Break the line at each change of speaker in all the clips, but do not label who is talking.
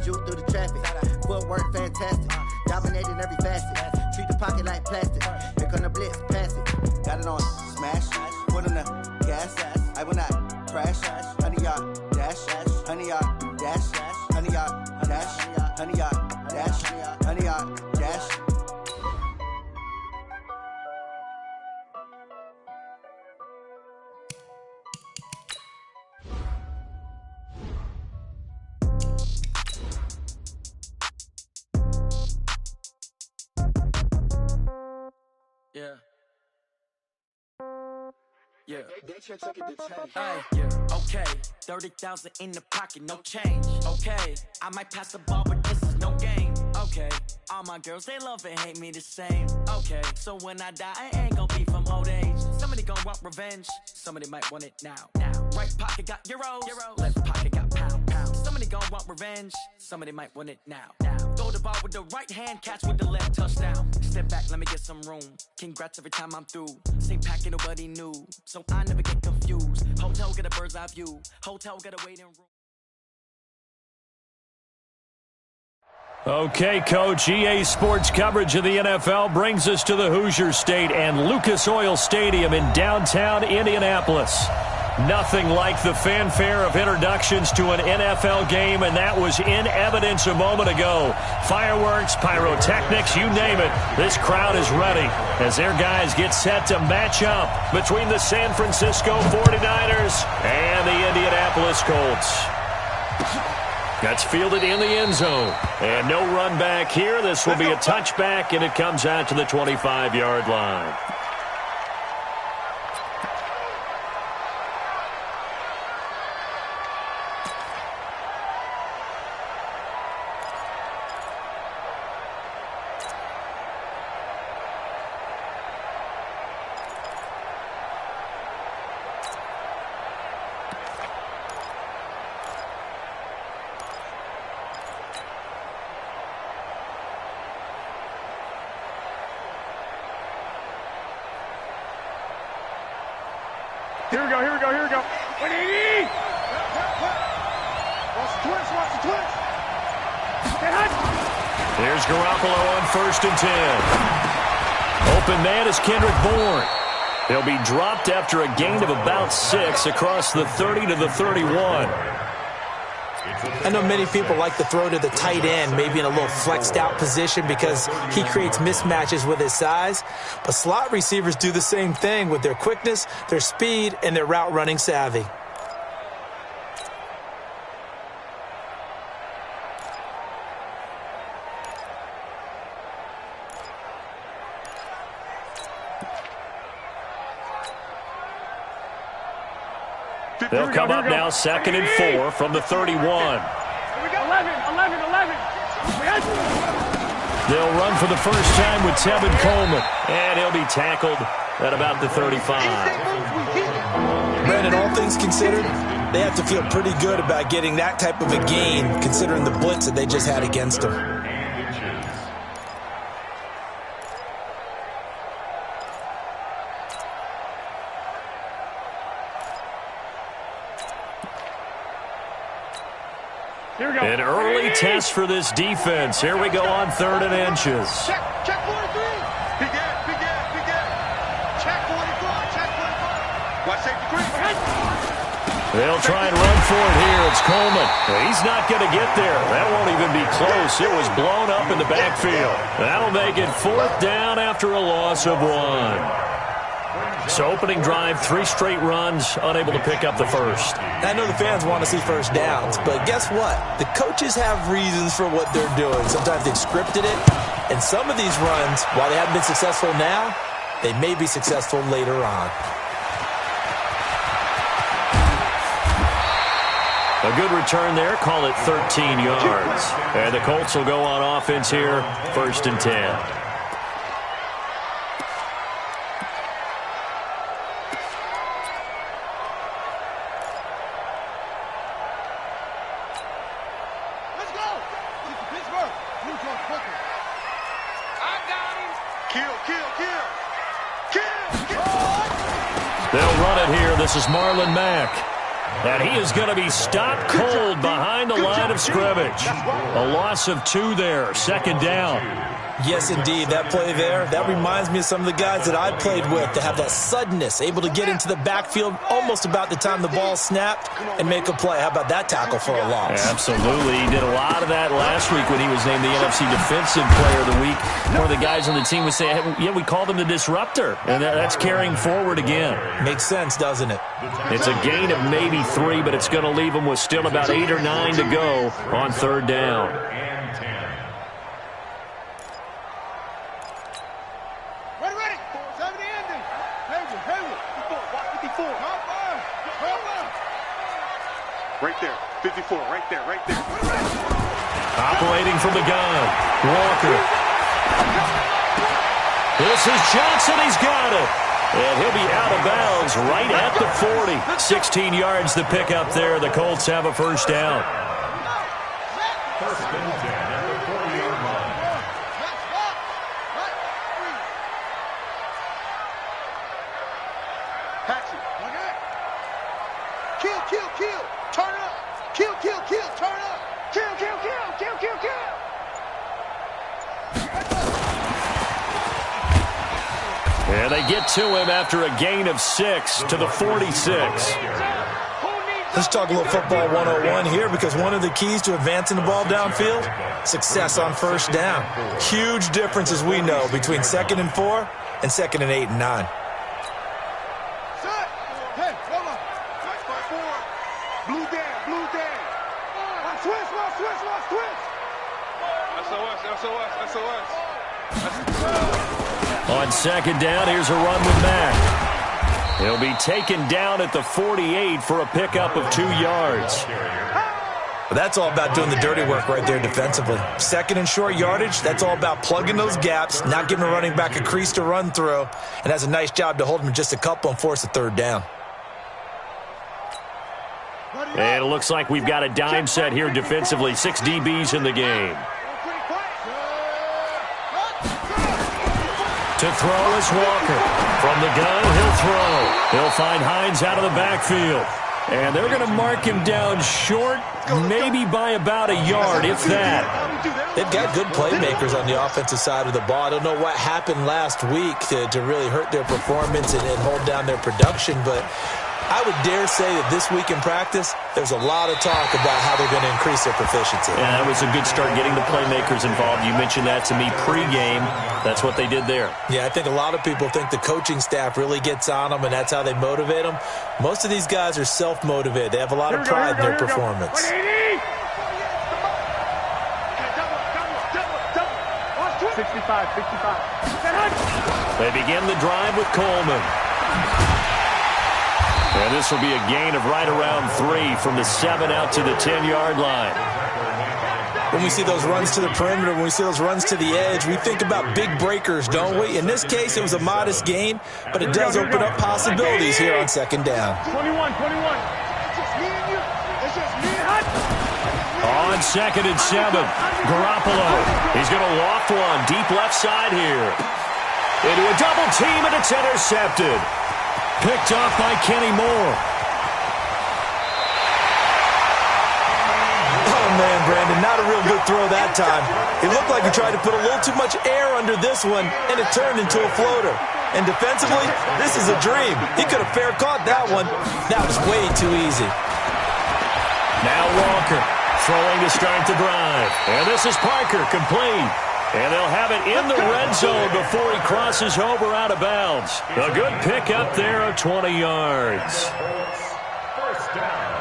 juke through the traffic. Footwork fantastic. Dominating every facet. Treat the pocket like plastic. Here come the blitz, pass it. Got it on smash. Put on the gas. I will not crash. 100 yard dash. 100 yard dash. 100 yard dash. 100 yard dash. 100 yard dash.
Yeah. Yeah. Yeah. Okay. 30,000 in the pocket, no change. Okay. I might pass the ball, but this is no game. Okay. All my girls, they love and hate me the same. Okay. So when I die, I ain't gonna be from old age. Somebody gonna want revenge. Somebody might want it now. Right pocket got euros. Left pocket got pounds. Somebody gonna want revenge. Somebody might want it now. Throw the ball with the right hand, catch with the left, touchdown. Step back, let me get some room. Congrats every time I'm through. Same packet, nobody knew. So I never get confused. Hotel get a bird's eye view. Hotel get a waiting room.
Okay, Coach, EA Sports coverage of the NFL brings us to the Hoosier State and Lucas Oil Stadium in downtown Indianapolis. Nothing like the fanfare of introductions to an NFL game, and that was in evidence a moment ago. Fireworks, pyrotechnics, you name it. This crowd is ready as their guys get set to match up between the San Francisco 49ers and the Indianapolis Colts. That's fielded in the end zone. And no run back here. This will be a touchback, and it comes out to the 25-yard line.
Here we go. 180! Watch the twist.
There's Garoppolo on 1st and 10. Open man is Kendrick Bourne. He'll be dropped after a gain of about 6 across the 30 to the 31.
I know many people like to throw to the tight end, maybe in a little flexed out position because he creates mismatches with his size. But slot receivers do the same thing with their quickness, their speed, and their route running savvy.
They'll come up now 2nd and 4 from the 31.
Here we go. 11.
They'll run for the first time with Tevin Coleman, and he'll be tackled at about the 35.
Brandon, all things considered, they have to feel pretty good about getting that type of a gain, considering the blitz that they just had against them.
An early test for this defense. Here we go on 3rd and inches.
Check 43. Big gap. Check 44. Watch safety creep.
They'll try and run for it here. It's Coleman. He's not going to get there. That won't even be close. It was blown up in the backfield. That'll make it 4th down after a loss of 1. So opening drive, 3 straight runs, unable to pick up the first.
I know the fans want to see first downs, but guess what? The coaches have reasons for what they're doing. Sometimes they've scripted it, and some of these runs, while they haven't been successful now, they may be successful later on.
A good return there, call it 13 yards. And the Colts will go on offense here, 1st and 10. They'll run it here. This is Marlon Mack. And he is going to be stopped cold behind the line of scrimmage. A loss of 2 there, second down.
Yes, indeed. That play there, that reminds me of some of the guys that I played with that have that suddenness, able to get into the backfield almost about the time the ball snapped and make a play. How about that tackle for a loss?
Absolutely. He did a lot of that last week when he was named the NFC Defensive Player of the Week. One of the guys on the team would say, hey, yeah, we called him the disruptor. And that's carrying forward again.
Makes sense, doesn't it?
It's a gain of maybe 3, but it's going to leave him with still about 8 or 9 to go on third down.
Right there, 54, right there.
Operating from the gun, Walker. This is Johnson, he's got it. And he'll be out of bounds right at the 40. 16 yards to pick up there. The Colts have a first down.
First and 10 at the 40-yard line.
Patsy. Kill. Turn up. Kill. Turn up. Kill.
And they get to him after a gain of 6 to the 46.
Let's talk a little football 101 here, because one of the keys to advancing the ball downfield, success on first down. Huge difference, as we know, between 2nd and 4 and 2nd and 8 and 9.
On second down, here's a run with Mack. He'll be taken down at the 48 for a pickup of 2 yards.
But that's all about doing the dirty work right there defensively. 2nd and short yardage, that's all about plugging those gaps, not giving a running back a crease to run through, and has a nice job to hold him just a couple and force a third down.
And it looks like we've got a dime set here defensively. 6 DBs in the game. To throw is Walker. From the gun, he'll throw. He'll find Hines out of the backfield. And they're going to mark him down short, maybe by about a yard, if that.
They've got good playmakers on the offensive side of the ball. I don't know what happened last week to really hurt their performance and hold down their production, but I would dare say that this week in practice, there's a lot of talk about how they're going to increase their proficiency.
Yeah, that was a good start getting the playmakers involved. You mentioned that to me pregame. That's what they did there.
Yeah, I think a lot of people think the coaching staff really gets on them, and that's how they motivate them. Most of these guys are self-motivated. They have a lot of pride in their performance.
65.
They begin the drive with Coleman. And this will be a gain of right around 3 from the 7 out to the 10-yard line.
When we see those runs to the perimeter, when we see those runs to the edge, we think about big breakers, don't we? In this case, it was a modest gain, but it does open up possibilities here on second down.
21.
On 2nd and 7, Garoppolo. He's going to loft one deep left side here. Into a double team, and it's intercepted. Picked off by Kenny Moore.
Oh, man, Brandon, not a real good throw that time. It looked like he tried to put a little too much air under this one, and it turned into a floater. And defensively, this is a dream. He could have fair caught that one. That was way too easy.
Now Walker throwing to start the drive. And this is Parker, complete. And they'll have it in the red zone before he crosses over out of bounds. A good pick up there of 20 yards.
First down.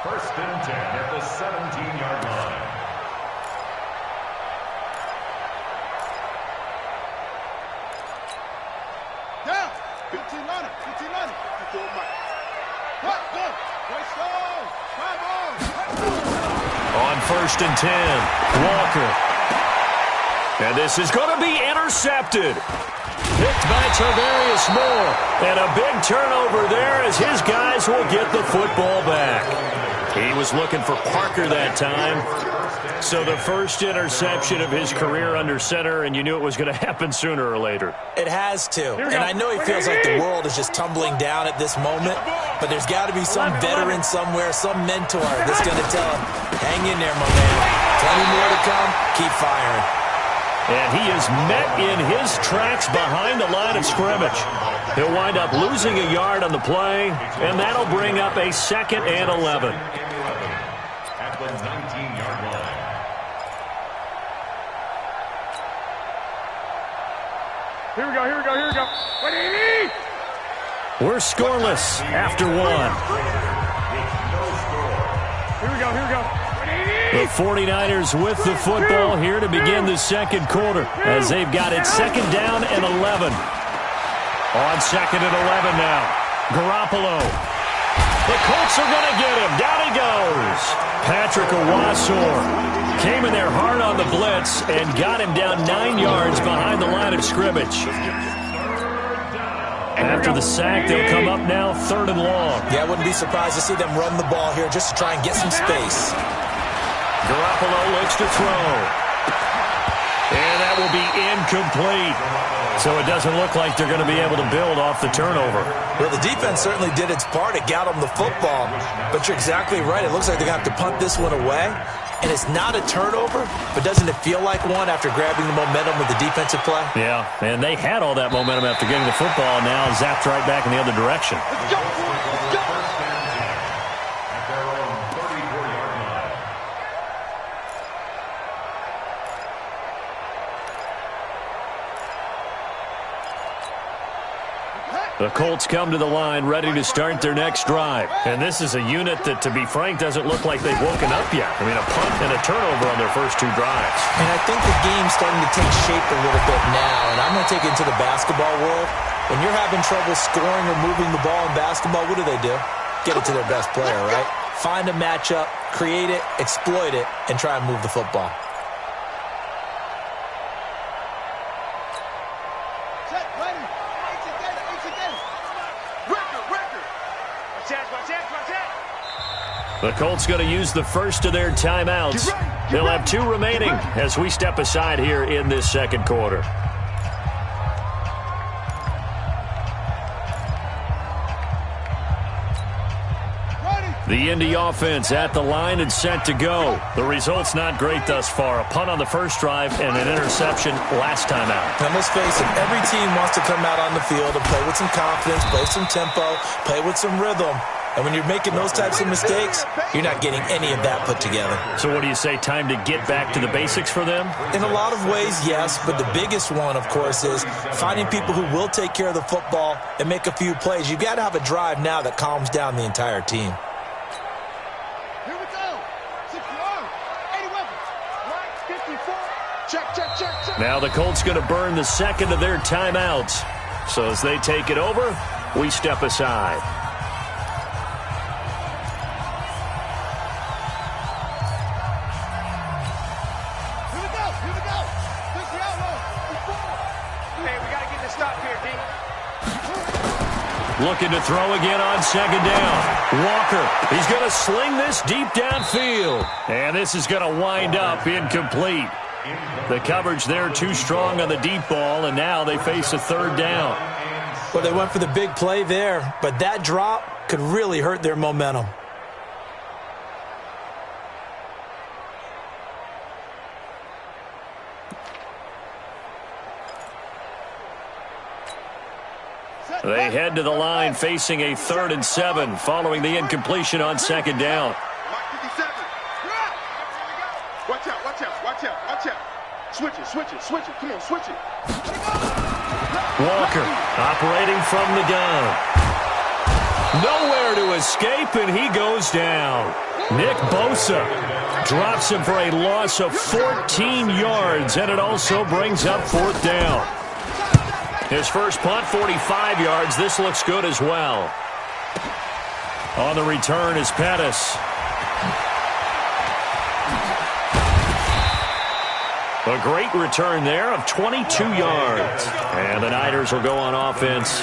1st and 10 at the 17-yard line.
Down. 15 line. 54 Mike. What? Go.
On 1st and 10, Walker. And this is going to be intercepted. Picked by Tarvarius Moore. And a big turnover there as his guys will get the football back. He was looking for Parker that time. So the first interception of his career under center, and you knew it was going to happen sooner or later.
It has to. And I know he feels like the world is just tumbling down at this moment, But there's got to be some veteran somewhere, some mentor that's going to tell him, hang in there, my man. Plenty more to come. Keep firing.
And he is met in his tracks behind the line of scrimmage. He'll wind up losing a yard on the play, and that'll bring up a 2nd and 11.
At the 19-yard line.
Here we go, here we go, here we go. What do you need?
We're scoreless after 1.
With no score.
Here we go, here we go. What do you need?
The 49ers with the football here to begin the second quarter as they've got it 2nd down and 11. On 2nd and 11 now. Garoppolo. The Colts are going to get him. Down he goes. Patrick Owasor came in there hard on the blitz and got him down 9 yards behind the line of scrimmage. After the sack, they'll come up now 3rd and long.
Yeah, I wouldn't be surprised to see them run the ball here just to try and get some space.
Garoppolo looks to throw. And that will be incomplete. So it doesn't look like they're going to be able to build off the turnover.
Well, the defense certainly did its part. It got them the football. But you're exactly right. It looks like they're going to have to punt this one away. And it's not a turnover, but doesn't it feel like one after grabbing the momentum with the defensive play?
Yeah, and they had all that momentum after getting the football, and now zapped right back in the other direction.
Let's go, let's go.
At their own 34-yard line.
The Colts come to the line ready to start their next drive. And this is a unit that, to be frank, doesn't look like they've woken up yet. I mean, a punt and a turnover on their first 2 drives.
And I think the game's starting to take shape a little bit now. And I'm going to take it into the basketball world. When you're having trouble scoring or moving the ball in basketball, what do? Get it to their best player, right? Find a matchup, create it, exploit it, and try and move the football.
Check, ready. Record. Watch out.
The Colts going to use the first of their timeouts. They'll have 2 remaining as we step aside here in this second quarter. The Indy offense at the line and set to go. The result's not great thus far. A punt on the first drive and an interception last time out.
And let's face it, every team wants to come out on the field and play with some confidence, play some tempo, play with some rhythm. And when you're making those types of mistakes, you're not getting any of that put together.
So what do you say, time to get back to the basics for them?
In a lot of ways, yes, but the biggest one, of course, is finding people who will take care of the football and make a few plays. You've got to have a drive now that calms down the entire team.
Here we go. 61, 80 weapons. Right, 54. Check.
Now the Colts going to burn the second of their timeouts. So as they take it over, we step aside. Looking to throw again on second down. Walker, he's going to sling this deep downfield. And this is going to wind up incomplete. The coverage there too strong on the deep ball, and now they face a 3rd down.
Well, they went for the big play there, but that drop could really hurt their momentum.
They head to the line facing a 3rd and 7 following the incompletion on second down.
Mark 57. Watch out. Switch it. Come on, switch it.
Walker operating from the gun. Nowhere to escape, and he goes down. Nick Bosa drops him for a loss of 14 yards, and it also brings up 4th down. His first punt, 45 yards. This looks good as well. On the return is Pettis. A great return there of 22 yards. And the Niners will go on offense,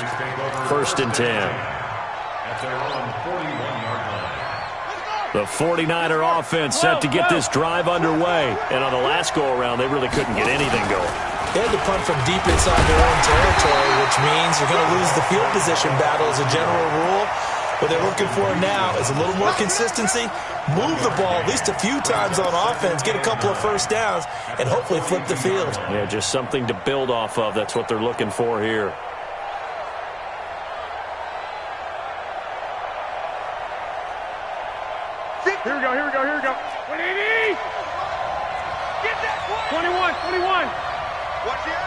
1st and 10.
At their own 41-yard line.
The 49er offense set to get this drive underway. And on the last go-around, they really couldn't get anything going.
They had to punt from deep inside their own territory, which means you're going to lose the field position battle as a general rule. What they're looking for now is a little more consistency, move the ball at least a few times on offense, get a couple of first downs, and hopefully flip the field.
Yeah, just something to build off of. That's what they're looking for here.
Here we go, here we go, here we go. 180! Get that 21, 21. Watch it.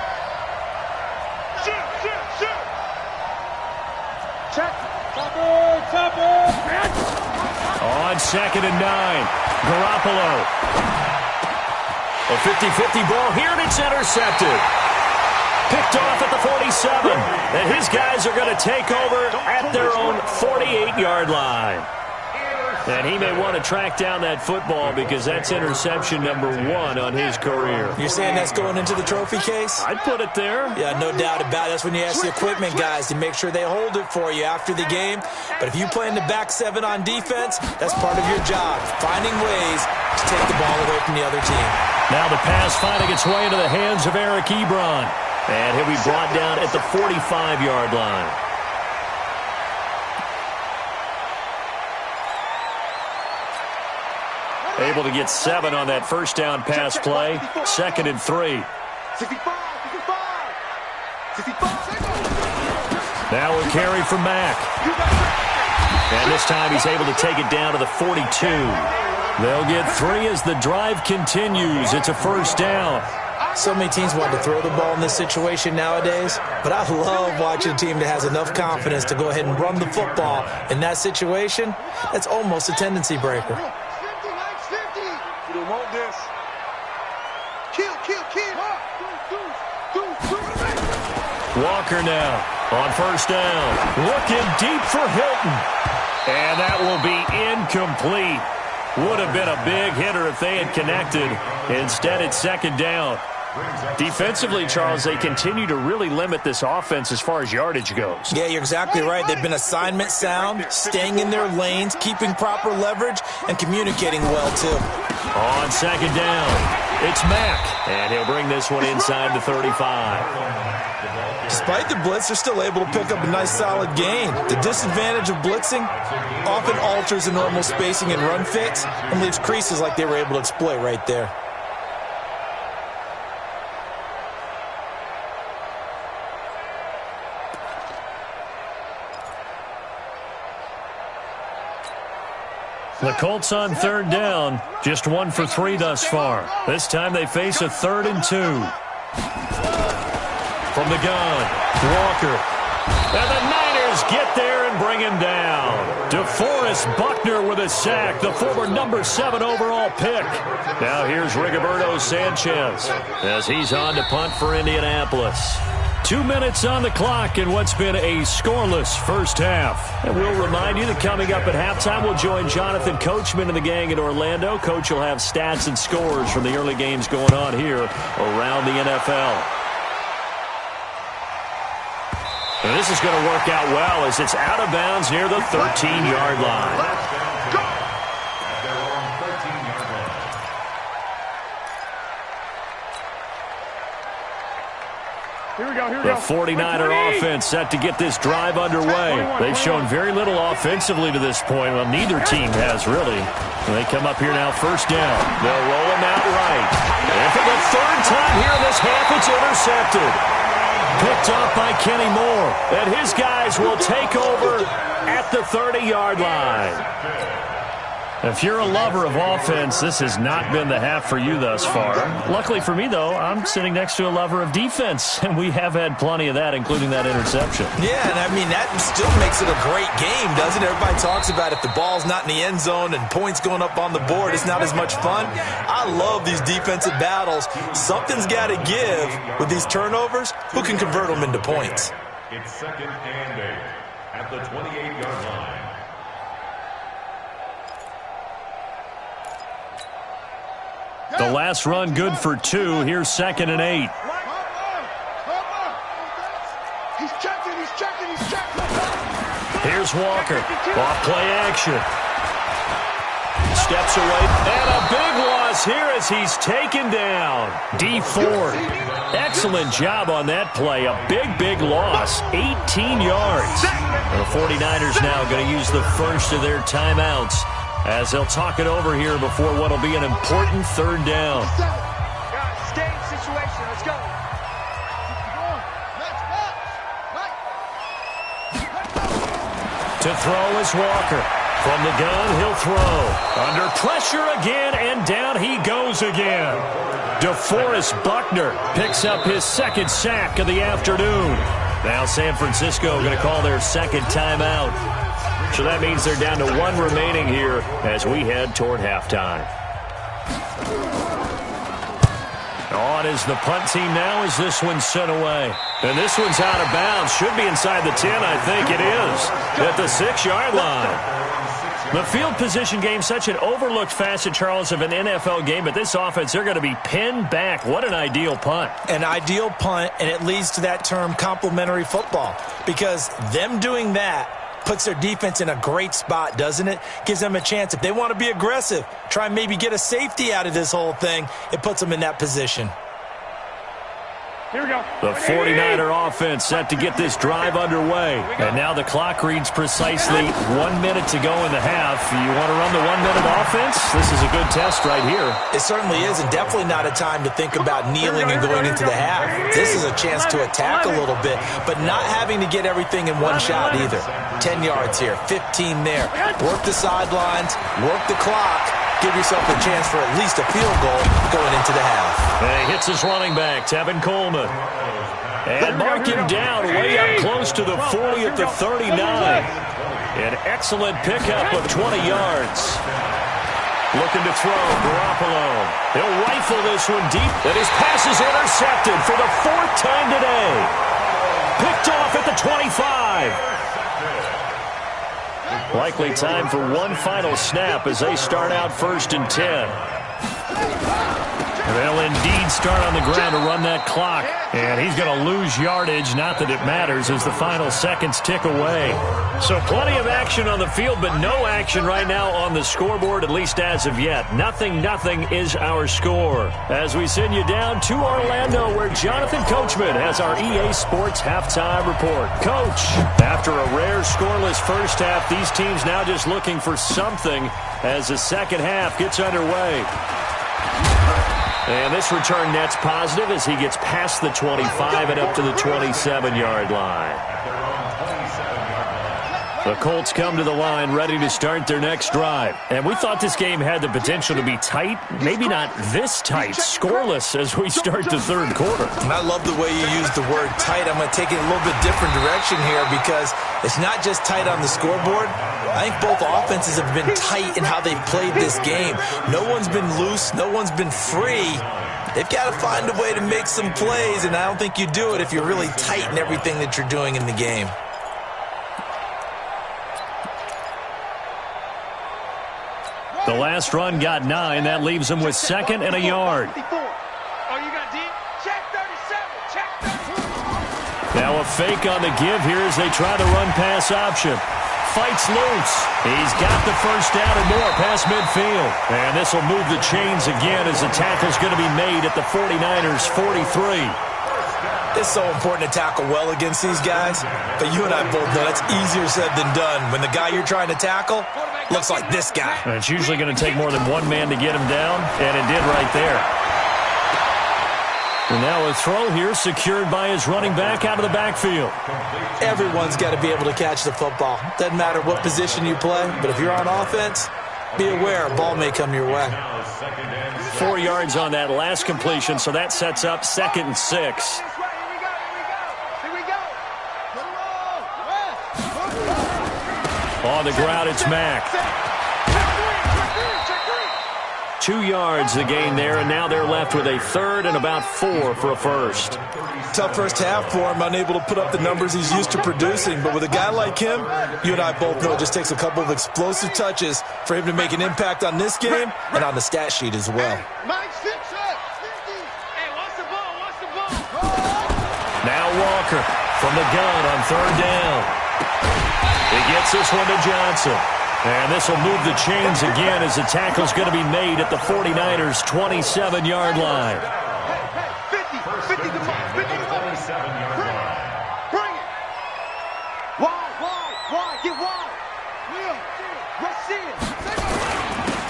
Shoot, shoot, shoot. Check. Top it.
On 2nd and 9, Garoppolo. A 50-50 ball here, and it's intercepted. Picked off at the 47, and his guys are going to take over at their own 48-yard line. And he may want to track down that football because that's interception number 1 on his career.
You're saying that's going into the trophy case?
I'd put it there.
Yeah, no doubt about it. That's when you ask the equipment guys to make sure they hold it for you after the game. But if you play in the back 7 on defense, that's part of your job, finding ways to take the ball away from the other team.
Now the pass finding its way into the hands of Eric Ebron. And he'll be brought down at the 45-yard line. Able to get 7 on that first down pass play. 2nd and 3.
65.
Now a carry from Mack. And this time he's able to take it down to the 42. They'll get 3 as the drive continues. It's a first down.
So many teams want to throw the ball in this situation nowadays, but I love watching a team that has enough confidence to go ahead and run the football. In that situation, that's almost a tendency breaker.
You don't want this. Kill.
Walker now on first down. Looking deep for Hilton. And that will be incomplete. Would have been a big hitter if they had connected. Instead, it's 2nd down. Defensively, Charles, they continue to really limit this offense as far as yardage goes.
Yeah, you're exactly right. They've been assignment sound, staying in their lanes, keeping proper leverage, and communicating well, too.
On 2nd down, it's Mack. And he'll bring this one inside the 35.
Despite the blitz, they're still able to pick up a nice solid gain. The disadvantage of blitzing often alters the normal spacing and run fits and leaves creases like they were able to exploit right there.
The Colts on 3rd down, just 1 for 3 thus far. This time they face a 3rd and 2. From the gun, Walker. And the Niners get there and bring him down. DeForest Buckner with a sack, the former number 7 overall pick. Now here's Rigoberto Sanchez as he's on to punt for Indianapolis. 2 minutes on the clock in what's been a scoreless first half. And we'll remind you that coming up at halftime, we'll join Jonathan Coachman and the gang in Orlando. Coach will have stats and scores from the early games going on here around the NFL. And this is going to work out well as it's out of bounds near the 13-yard line.
Here we go.
The 49er offense set to get this drive underway. They've shown very little offensively to this point. Well, neither team has, really. And they come up here now, first down. They'll roll him out right. And for the 3rd time here in this half, it's intercepted. Picked off by Kenny Moore. And his guys will take over at the 30-yard line. If you're a lover of offense, this has not been the half for you thus far. Luckily for me, though, I'm sitting next to a lover of defense, and we have had plenty of that, including that interception.
Yeah, and I mean, that still makes it a great game, doesn't it? Everybody talks about if the ball's not in the end zone and points going up on the board, it's not as much fun. I love these defensive battles. Something's got to give with these turnovers. Who can convert them into points?
It's 2nd and 8 at the 28-yard line.
The last run good for 2. Here's 2nd and 8.
He's checking.
Here's Walker. Off play action. Steps away. And a big one us here as he's taken down. D Ford. Excellent job on that play. A big loss. 18 yards. The 49ers now going to use the first of their timeouts as they'll talk it over here before what will be an important third down.
Game situation. Let's go.
To throw is Walker. From the gun, he'll throw. Under pressure again, and down he goes again. DeForest Buckner picks up his second sack of the afternoon. Now San Francisco going to call their second timeout. So that means they're down to one remaining here as we head toward halftime. On is the punt team now as this one's sent away. And this one's out of bounds. Should be inside the 10, I think it is. At the 6-yard line. The field position game, such an overlooked facet, Charles, of an NFL game. But this offense, they're going to be pinned back. What an ideal punt.
An ideal punt, and it leads to that term complementary football. Because them doing that puts their defense in a great spot, doesn't it? Gives them a chance. If they want to be aggressive, try and maybe get a safety out of this whole thing, it puts them in that position.
Here we go.
The 49er offense set to get this drive underway. And now the clock reads precisely 1 minute to go in the half. You want to run the 1 minute offense? This is a good test right here.
It certainly is, and definitely not a time to think about kneeling and going into the half. This is a chance to attack a little bit, but not having to get everything in one shot either. 10 yards here, 15 there. Work the sidelines, work the clock. Give yourself a chance for at least a field goal going into the half.
And he hits his running back, Tevin Coleman. And mark him down way up close to the 40 at the 39. An excellent pickup of 20 yards. Looking to throw, Garoppolo. He'll rifle this one deep, and his pass is intercepted for the 4th time today. Picked off at the 25. Likely time for one final snap as they start out 1st and 10. They'll indeed start on the ground to run that clock. And he's going to lose yardage, not that it matters, as the final seconds tick away. So plenty of action on the field, but no action right now on the scoreboard, at least as of yet. 0-0 is our score. As we send you down to Orlando, where Jonathan Coachman has our EA Sports halftime report. Coach, after a rare scoreless first half, these teams now just looking for something as the second half gets underway. And this return net's positive as he gets past the 25 and up to the 27-yard line. The Colts come to the line ready to start their next drive. And we thought this game had the potential to be tight, maybe not this tight, scoreless as we start the third quarter.
And I love the way you use the word tight. I'm going to take it a little bit different direction here because it's not just tight on the scoreboard. I think both offenses have been tight in how they've played this game. No one's been loose. No one's been free. They've got to find a way to make some plays, and I don't think you do it if you're really tight in everything that you're doing in the game.
The last run got 9. That leaves them with 2nd and a yard.
Oh, you got deep. Check 37. Check 37.
Now a fake on the give here as they try the run pass option. Fights loose. He's got the first down and more past midfield. And this will move the chains again as the tackle's going to be made at the 49ers' 43.
It's so important to tackle well against these guys, but you and I both know that's easier said than done. When the guy you're trying to tackle looks like this guy.
And it's usually going to take more than one man to get him down, and it did right there. And now a throw here secured by his running back out of the backfield.
Everyone's got to be able to catch the football. Doesn't matter what position you play, but if you're on offense, be aware a ball may come your way.
4 yards on that last completion, so that sets up 2nd and 6. On the ground, it's Mack. 2 yards the gain there, and now they're left with a 3rd and about 4 for a first.
Tough first half for him, unable to put up the numbers he's used to producing. But with a guy like him, you and I both know it just takes a couple of explosive touches for him to make an impact on this game and on the stat sheet as well.
Now Walker from the gun on 3rd down. He gets this one to Johnson. And this will move the chains again as the tackle's going to be made at the 49ers' 27-yard line.
50 to 27-yard line. Bring it. Wide, get wide. Let's see it.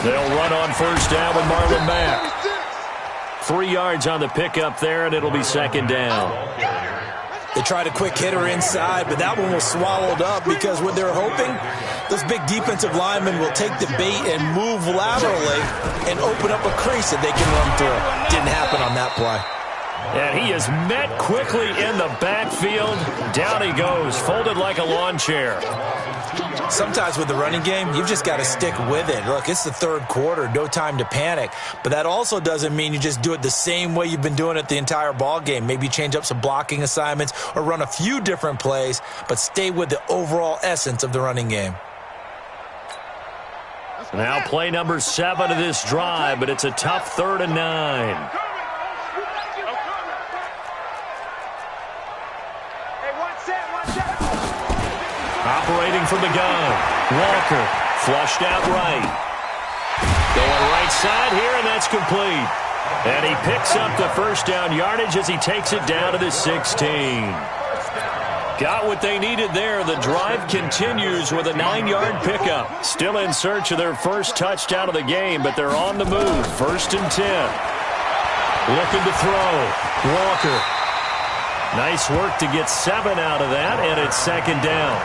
They'll run on first down with Marlon Mack. 3 yards on the pickup there, and it'll be second down.
They tried a quick hitter inside, but that one was swallowed up because what they're hoping, those big defensive linemen will take the bait and move laterally and open up a crease that they can run through. Didn't happen on that play.
And he is met quickly in the backfield. Down he goes, folded like a lawn chair.
Sometimes with the running game, you've just got to stick with it. Look, it's the third quarter, no time to panic. But that also doesn't mean you just do it the same way you've been doing it the entire ball game. Maybe change up some blocking assignments or run a few different plays, but stay with the overall essence of the running game.
Now play number 7 of this drive, but it's a tough 3rd and 9. Operating from the gun, Walker, flushed out right. Going right side here, and that's complete. And he picks up the first down yardage as he takes it down to the 16. Got what they needed there. The drive continues with a 9-yard pickup. Still in search of their first touchdown of the game, but they're on the move. 1st and 10. Looking to throw. Walker. Nice work to get 7 out of that, and it's 2nd down.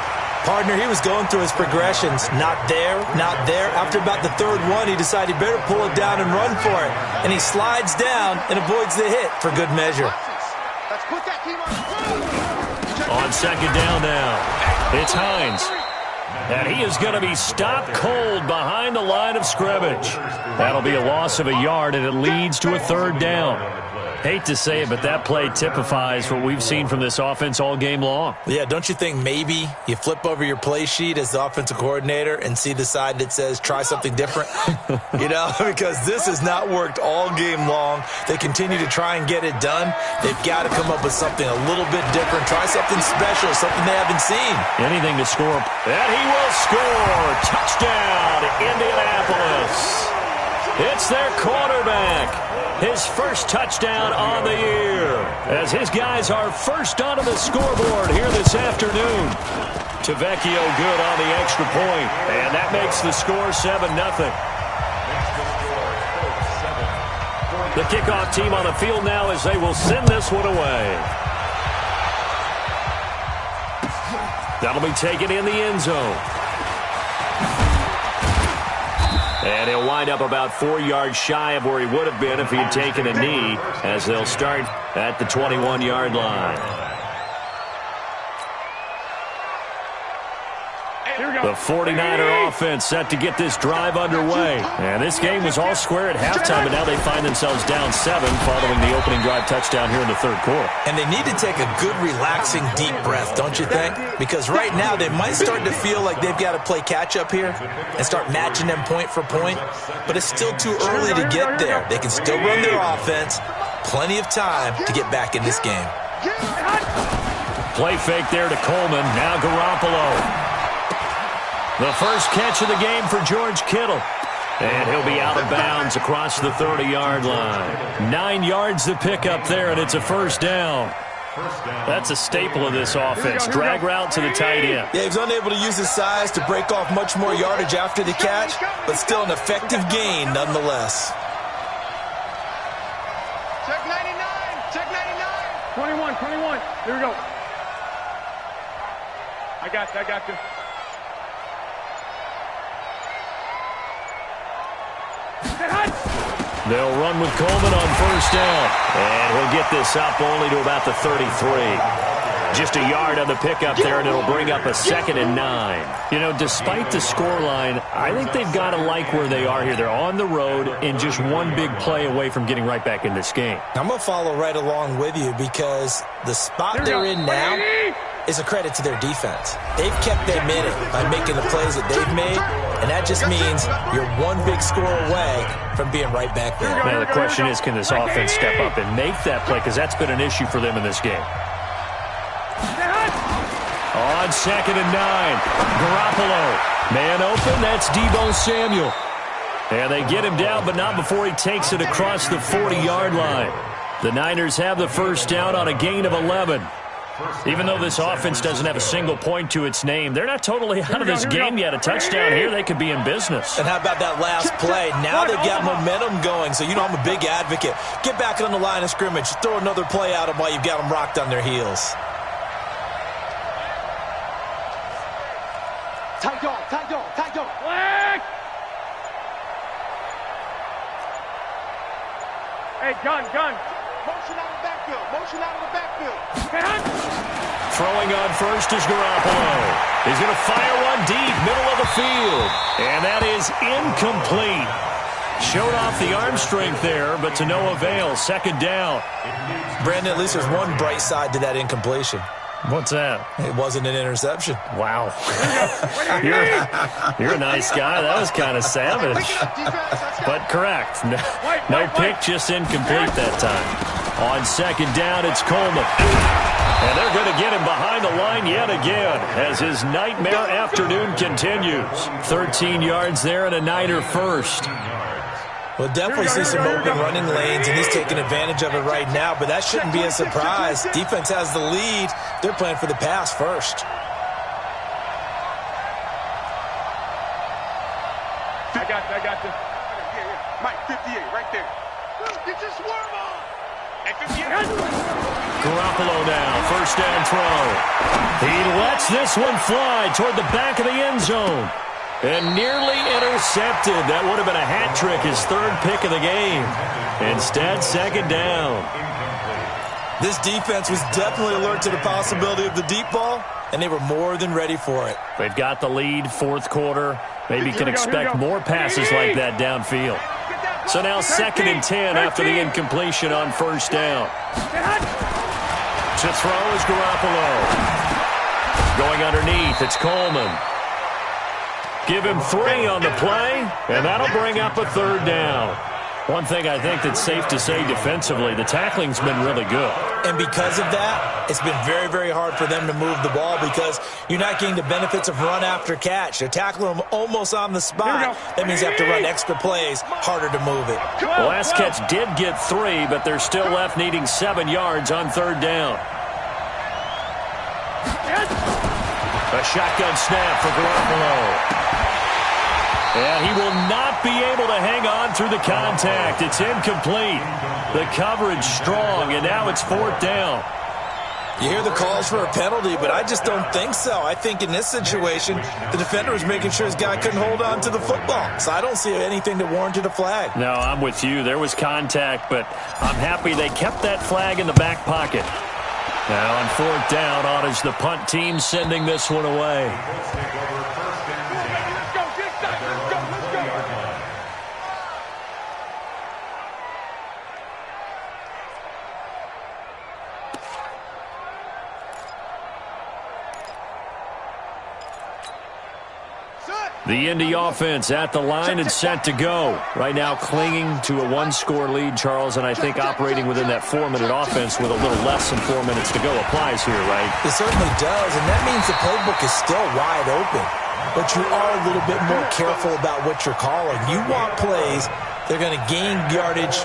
Partner, he was going through his progressions. Not there, not there. After about the 3rd one, he decided he better pull it down and run for it. And he slides down and avoids the hit for good measure.
Let's put that team
On 2nd down now, it's Hines. And he is going to be stopped cold behind the line of scrimmage. That'll be a loss of a yard, and it leads to a 3rd down. Hate to say it, but that play typifies what we've seen from this offense all game long.
Yeah, don't you think maybe you flip over your play sheet as the offensive coordinator and see the side that says try something different? You know, because this has not worked all game long. They continue to try and get it done. They've got to come up with something a little bit different. Try something special, something they haven't seen.
Anything to score. And he will score. Touchdown, Indianapolis. It's their quarterback. His first touchdown on the year, as his guys are first onto the scoreboard here this afternoon. Tavecchio good on the extra point, and that makes the score 7-0. The kickoff team on the field now as they will send this one away. That'll be taken in the end zone. And he'll wind up about 4 yards shy of where he would have been if he had taken a knee, as they'll start at the 21-yard line. The 49er offense set to get this drive underway. And this game was all square at halftime, and now they find themselves down 7 following the opening drive touchdown here in the 3rd quarter.
And they need to take a good, relaxing, deep breath, don't you think? Because right now they might start to feel like they've got to play catch-up here and start matching them point for point. But it's still too early to get there. They can still run their offense. Plenty of time to get back in this game.
Play fake there to Coleman. Now Garoppolo. The first catch of the game for George Kittle. And he'll be out of bounds across the 30-yard line. 9 yards to pick up there, and it's a 1st down. That's a staple of this offense. Drag route to the tight end.
Yeah, he was unable to use his size to break off much more yardage after the catch, but still an effective gain nonetheless.
Check 99. Check 99. 21. Here we go. I got you.
They'll run with Coleman on 1st down. And he'll get this up only to about the 33. Just a yard on the pickup there, and it'll bring up a 2nd and 9. You know, despite the scoreline, I think they've got to like where they are here. They're on the road and just one big play away from getting right back in this game.
I'm going to follow right along with you because the spot they're in now is a credit to their defense. They've kept them in it by making the plays that they've made, and that just means you're one big score away from being right back there.
Now, the question is, can this offense step up and make that play? Because that's been an issue for them in this game. On 2nd and 9, Garoppolo Man open, that's Deebo Samuel. And they get him down, but not before he takes it across the 40-yard line. The Niners have the first down on a gain of 11. Even though this offense doesn't have a single point to its name, they're not totally out of this game yet. A touchdown here, they could be in business.
And how about that last play? Now they've got momentum going, so you know I'm a big advocate. Get back on the line of scrimmage. Throw another play at them while you've got them rocked on their heels.
Tight dog. Flag! Hey, gun. Motion out of the backfield.
Throwing on first is Garoppolo. He's going to fire one deep, middle of the field. And that is incomplete. Showed off the arm strength there, but to no avail. Second down.
Brandon, at least there's one bright side to that incompletion.
What's that?
It wasn't an interception.
Wow. You're a nice guy. That was kind of savage. But correct. No pick, just incomplete that time. On second down, it's Coleman. And they're going to get him behind the line yet again as his nightmare afternoon continues. 13 yards there and a Niner first.
We'll definitely see some open running lanes, and he's taking advantage of it right now, but that shouldn't be a surprise. Defense has the lead. They're playing for the pass first.
I got this. Mike, 58, right there. Get your swerve on. At 58.
Garoppolo now, first down throw. He lets this one fly toward the back of the end zone. And nearly intercepted. That would have been a hat trick, his third pick of the game. Instead, second down.
This defense was definitely alert to the possibility of the deep ball, and they were more than ready for it.
They've got the lead, fourth quarter. Maybe can expect more passes like that downfield. So now 2nd and 10 after the incompletion on first down. To throw is Garoppolo. Going underneath, it's Coleman. Give him 3 on the play, and that'll bring up a third down. One thing I think that's safe to say defensively, the tackling's been really good.
And because of that, it's been very, very hard for them to move the ball because you're not getting the benefits of run after catch. They're tackling them almost on the spot. That means you have to run extra plays, harder to move it.
The last catch did get 3, but they're still left needing 7 yards on third down. A shotgun snap for Garoppolo. And he will not be able to hang on through the contact. It's incomplete. The coverage strong, and now it's 4th down.
You hear the calls for a penalty, but I just don't think so. I think in this situation, the defender was making sure his guy couldn't hold on to the football. So I don't see anything that warranted a flag.
No, I'm with you. There was contact, but I'm happy they kept that flag in the back pocket. Now on 4th down, on is the punt team sending this one away. The Indy offense at the line and set to go. Right now clinging to a 1-score lead, Charles, and I think operating within that 4-minute offense with a little less than 4 minutes to go applies here, right?
It certainly does, and that means the playbook is still wide open. But you are a little bit more careful about what you're calling. You want plays, they're going to gain yardage,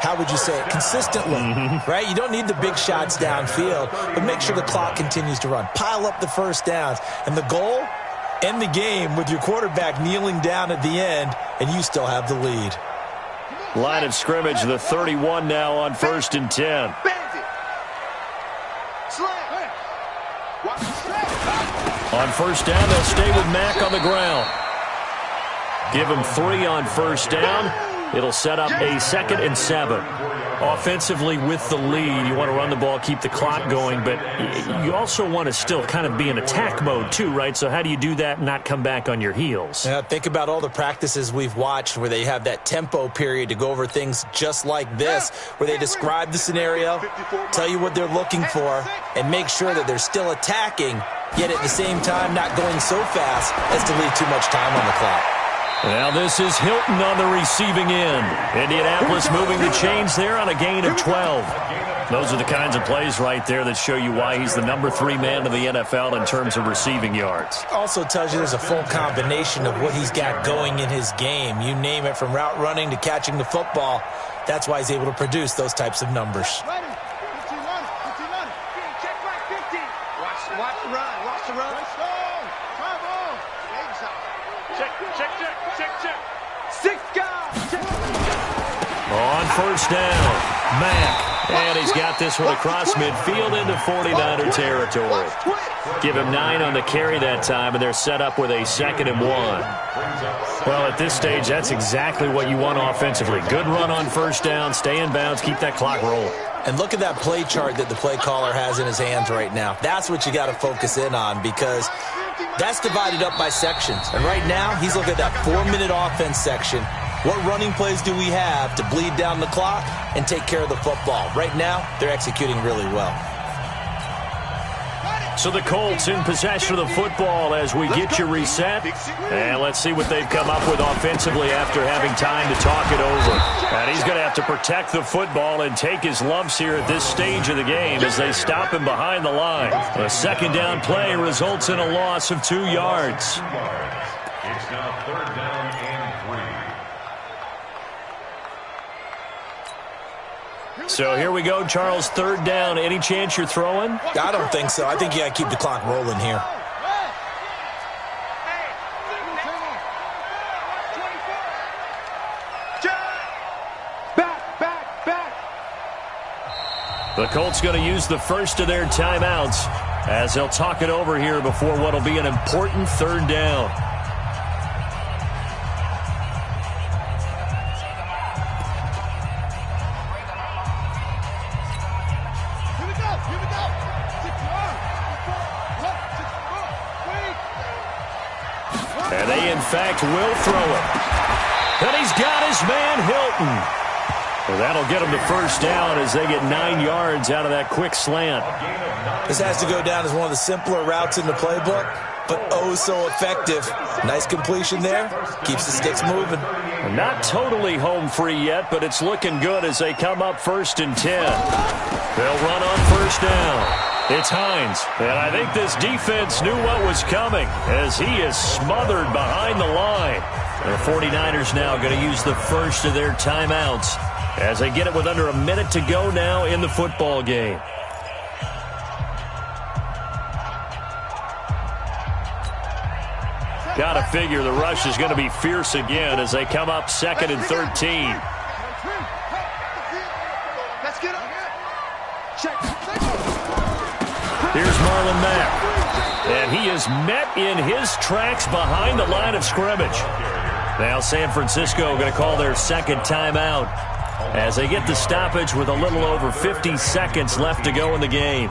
how would you say it, consistently, right? You don't need the big shots downfield, but make sure the clock continues to run. Pile up the first downs, and the goal, end the game with your quarterback kneeling down at the end, and you still have the lead.
Line of scrimmage, the 31 now on 1st and 10. On first down, they'll stay with Mack on the ground. Give him 3 on first down. It'll set up a 2nd and 7. Offensively with the lead, you want to run the ball, keep the clock going, but you also want to still kind of be in attack mode too, right? So how do you do that and not come back on your heels?
Yeah, think about all the practices we've watched where they have that tempo period to go over things just like this, where they describe the scenario, tell you what they're looking for, and make sure that they're still attacking, yet at the same time not going so fast as to leave too much time on the clock.
Now this is Hilton on the receiving end. Indianapolis moving the chains there on a gain of 12. Those are the kinds of plays right there that show you why he's the #3 man in the NFL in terms of receiving yards.
Also tells you there's a full combination of what he's got going in his game. You name it, from route running to catching the football. That's why he's able to produce those types of numbers.
On first down, Mack, and he's got this one across midfield into 49er territory. Give him 9 on the carry that time, and they're set up with a 2nd and 1. Well, at this stage, that's exactly what you want offensively. Good run on first down, stay in bounds, keep that clock rolling.
And look at that play chart that the play caller has in his hands right now. That's what you got to focus in on, because that's divided up by sections. And right now, he's looking at that 4-minute offense section. What running plays do we have to bleed down the clock and take care of the football? Right now, they're executing really well.
So the Colts in possession of the football as we get you reset. And let's see what they've come up with offensively after having time to talk it over. And he's going to have to protect the football and take his lumps here at this stage of the game as they stop him behind the line. A 2nd down play results in a loss of 2 yards.
It's now 3rd down and 3.
So here we go, Charles, 3rd down. Any chance you're throwing?
I don't think so. I think you got to keep the clock rolling here.
The Colts going to use the first of their timeouts as they'll talk it over here before what will be an important 3rd down. And they, in fact, will throw it. And he's got his man, Hilton. Well, that'll get him the first down as they get 9 yards out of that quick slant.
This has to go down as one of the simpler routes in the playbook, but oh so effective. Nice completion there. Keeps the sticks moving.
Not totally home free yet, but it's looking good as they come up 1st and 10. They'll run on first down. It's Hines, and I think this defense knew what was coming as he is smothered behind the line. The 49ers now going to use the first of their timeouts as they get it with under a minute to go now in the football game. Got to figure the rush is going to be fierce again as they come up 2nd and 13. Here's Marlon Mack. And he is met in his tracks behind the line of scrimmage. Now San Francisco going to call their 2nd timeout as they get the stoppage with a little over 50 seconds left to go in the game.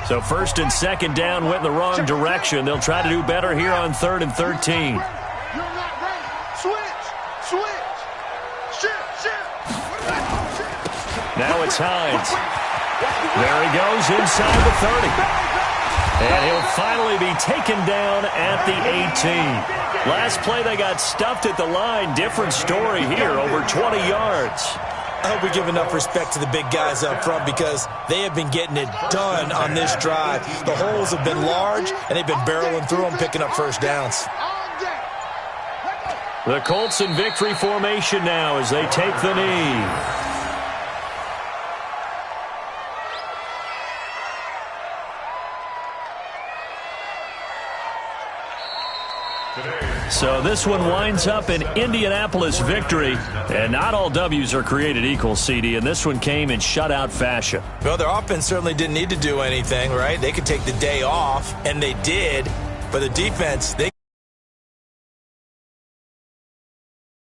So 1st and 2nd down went in the wrong direction. They'll try to do better here on 3rd and 13. Now it's Hines. There he goes inside the 30. And he'll finally be taken down at the 18. Last play they got stuffed at the line. Different story here, over 20 yards.
I hope we give enough respect to the big guys up front because they have been getting it done on this drive. The holes have been large, and they've been barreling through them, picking up first downs.
The Colts in victory formation now as they take the knee. So this one winds up an Indianapolis victory, and not all W's are created equal, CD, and this one came in shutout fashion.
Well, their offense certainly didn't need to do anything, right? They could take the day off, and they did, but the defense, they